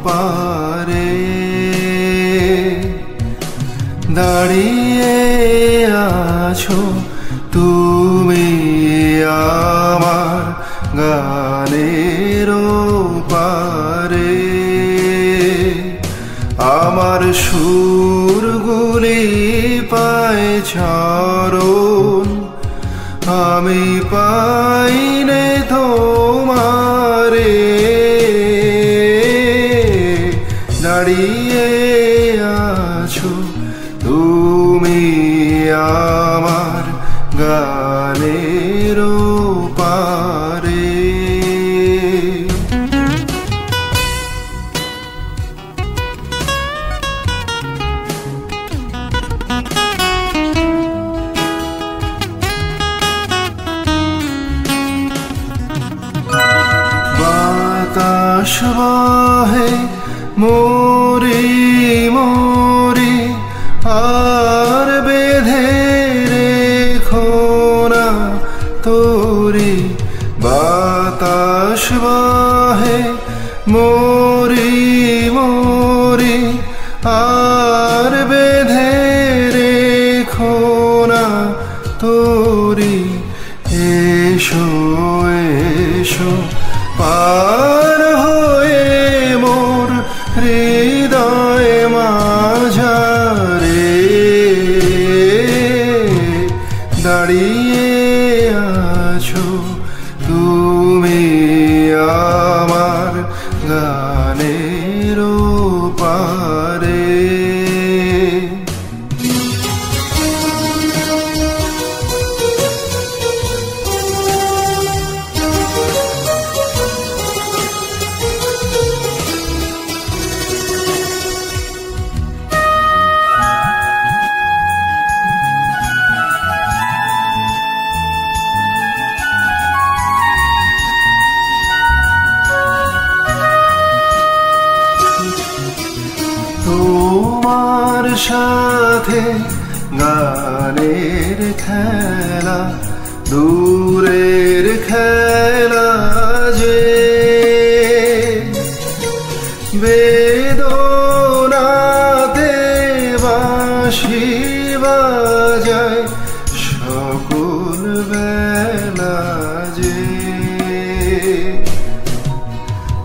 পারে দাঁড়িয়ে আছো তুমি আমার গানের পারে আমার সুরগুলি পায় চরণ আমি পাইনে তোমারে দাঁড়িয়ে আছো তুমি আমার গানের পারে বাতাস বহে মোরে মোরে আর বেঁধে রেখো না তোরে বাতাস বহে মোরে মোরে আর বেঁধে রেখো না তোরে এসো এসো পার হয়ে মোর হৃদয় মাঝারে দাঁড়িয়ে আছো তুমি আমার গানের পারে তোমার সাথে গানের খেলা দূরের খেলা যে বেদনাতে বাঁশি বাজায় সকল বেলা যে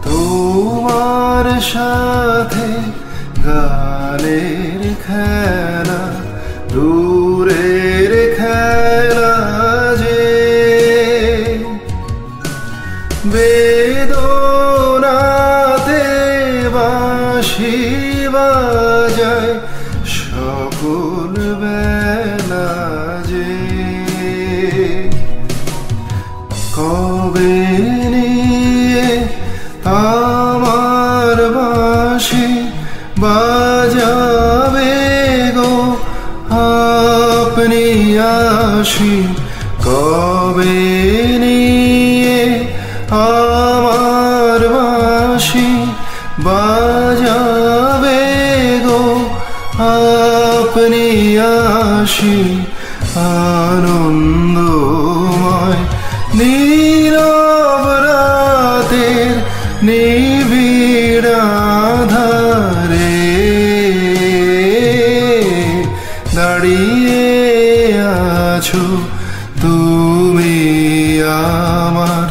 তোমার সাথে গানের খেলা দূরের খেলা যে বেদনাতে বাঁশি বাজায় সকল বেলা যে কবে নিয়ে আমার বাঁশি বাজাবে গো আপনি আসি কবে নিয়ে আমার বাঁশি বাজাবে গো আপনি আসি আনন্দময় নীরব রাতের নিবিড় আধারে দাঁড়িয়ে আছো তুমি আমার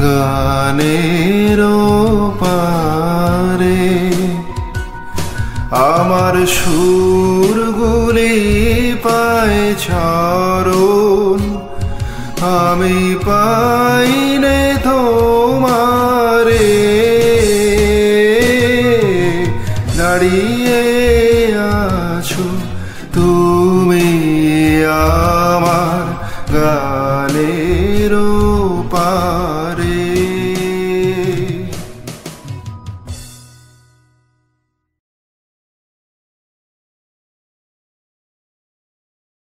গানের পারে আমার সুরগুলি পায় চরণ আমি পাইনে তোমারে দাঁড়িয়ে